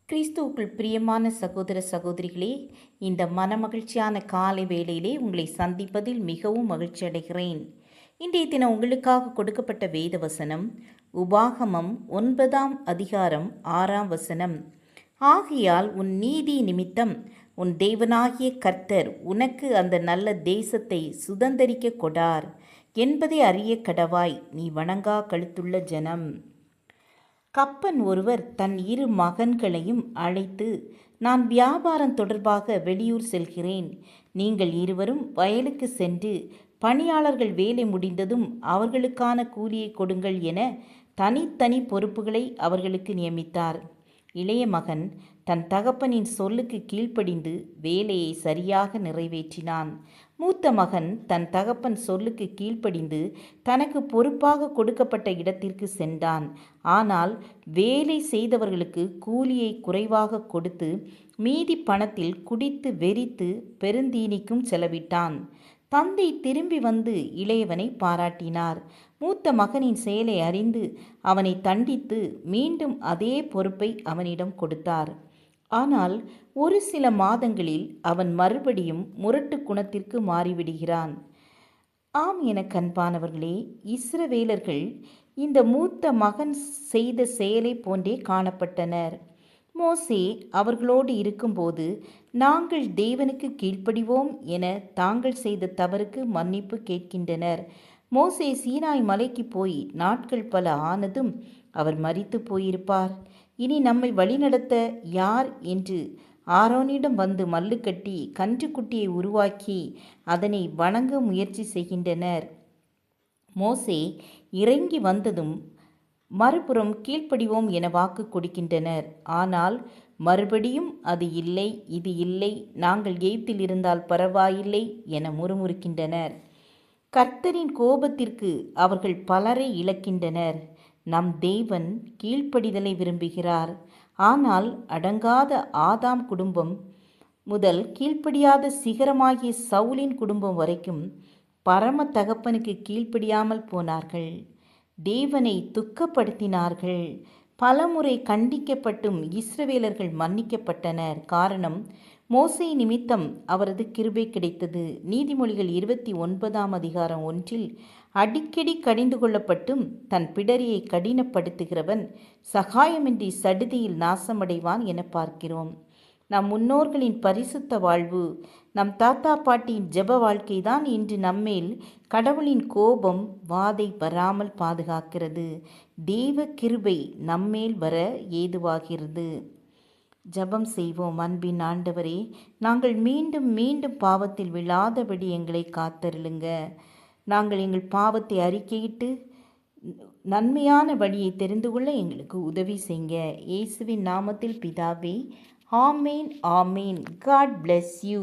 கிறிஸ்துவுக்குள் பிரியமான சகோதர சகோதரிகளே, இந்த மனமகிழ்ச்சியான காலை வேளையிலே உங்களை சந்திப்பதில் மிகவும் மகிழ்ச்சி அடைகிறேன். இன்றைய தினம் உங்களுக்காக கொடுக்கப்பட்ட வேத வசனம் உபாகமம் 9ஆம் அதிகாரம் 6ஆம் வசனம். ஆகையால் உன் நீதி நிமித்தம் உன் தேவனாகிய கர்த்தர் உனக்கு அந்த நல்ல தேசத்தை சுதந்தரிக்க கொடார் என்பதை அறிய கடவாய், நீ வணங்கா கழுத்துள்ள ஜனம். கப்பன் ஒருவர் தன் 2 மகன்களையும் அழைத்து, நான் வியாபாரம் தொடர்பாக வெளியூர் செல்கிறேன். நீங்கள் இருவரும் வயலுக்கு சென்று பணியாளர்கள் வேலை முடிந்ததும் அவர்களுக்கான கூலியை கொடுங்கள் என தனித்தனி பொறுப்புகளை அவர்களுக்கு நியமித்தார். இளைய மகன் தன் தகப்பனின் சொல்லுக்கு கீழ்ப்படிந்து வேலையை சரியாக நிறைவேற்றினான். மூத்த மகன் தன் தகப்பன் சொல்லுக்கு கீழ்ப்படிந்து தனக்கு பொறுப்பாக கொடுக்கப்பட்ட இடத்திற்கு சென்றான். ஆனால் வேலை செய்தவர்களுக்கு கூலியை குறைவாக கொடுத்து மீதி பணத்தில் குடித்து வெறித்து பெருந்தீனிக்கும் செலவிட்டான். தந்தை திரும்பி வந்து இளையவனை பாராட்டினார். மூத்த மகனின் செயலை அறிந்து அவனை தண்டித்து மீண்டும் அதே பொறுப்பை அவனிடம் கொடுத்தார். ஆனால் ஒரு சில மாதங்களில் அவன் மறுபடியும் முரட்டு குணத்திற்கு மாறிவிடுகிறான். ஆம் என கண்பானவர்களே, இஸ்ரவேலர்கள் இந்த மூத்த மகன் செய்த செயலை போன்றே காணப்பட்டனர். மோசே அவர்களோடு இருக்கும்போது நாங்கள் தேவனுக்கு கீழ்ப்படிவோம் என தாங்கள் செய்த தவறுக்கு மன்னிப்பு கேட்கின்றனர். மோசே சீனாய் மலைக்கு போய் நாட்கள் பல ஆனதும் அவர் மரித்து போயிருப்பார். இனி நம்மை வழிநடத்த யார் என்று ஆரோனிடம் வந்து மல்லு கட்டி கன்றுக்குட்டியை உருவாக்கி அதனை வணங்க முயற்சி செய்கின்றனர். மோசே இறங்கி வந்ததும் மறுபுறம் கீழ்ப்படிவோம் என வாக்கு கொடுக்கின்றனர். ஆனால் மறுபடியும் அது இல்லை, இது இல்லை, நாங்கள் எகிப்தில் இருந்தால் பரவாயில்லை என முறுமுறுக்கின்றனர். கர்த்தரின் கோபத்திற்கு அவர்கள் பலரை இழக்கின்றனர். நம் தேவன் கீழ்ப்படிதலை விரும்புகிறார். ஆனால் அடங்காத ஆதாம் குடும்பம் முதல் கீழ்ப்படியாத சிகரமாகிய சவுலின் குடும்பம் வரைக்கும் பரம தகப்பனுக்கு கீழ்ப்படியாமல் போனார்கள். தேவனை துக்கப்படுத்தினார்கள். பலமுறை கண்டிக்கப்பட்டும் இஸ்ரவேலர்கள் மன்னிக்கப்பட்டனர். காரணம், மோசே நிமித்தம் அவரது கிருபை கிடைத்தது. நீதிமொழிகள் 29ஆம் அதிகாரம் 1 அடிக்கடி கடிந்து கொள்ளப்பட்டும் தன் பிடரியை கடினப்படுத்துகிறவன் சகாயமின்றி சடுதியில் நாசமடைவான் என பார்க்கிறோம். நம் முன்னோர்களின் பரிசுத்த வாழ்வு, நம் தாத்தா பாட்டியின் ஜெப வாழ்க்கை தான் இன்று நம்மேல் கடவுளின் கோபம் வாதை வராமல் பாதுகாக்கிறது. தெய்வ கிருபை நம்மேல் வர ஏதுவாகிறது. ஜெபம் செய்வோம். அன்பின் ஆண்டவரே, நாங்கள் மீண்டும் மீண்டும் பாவத்தில் விழாதபடி எங்களை காத்தருளுங்க. நாங்கள் எங்கள் பாவத்தை அறிக்கையிட்டு நன்மையான வழியை தெரிந்து கொள்ள எங்களுக்கு உதவி செய்யுங்க. இயேசுவின் நாமத்தில் பிதாவே, ஆமேன் ஆமேன். God bless you.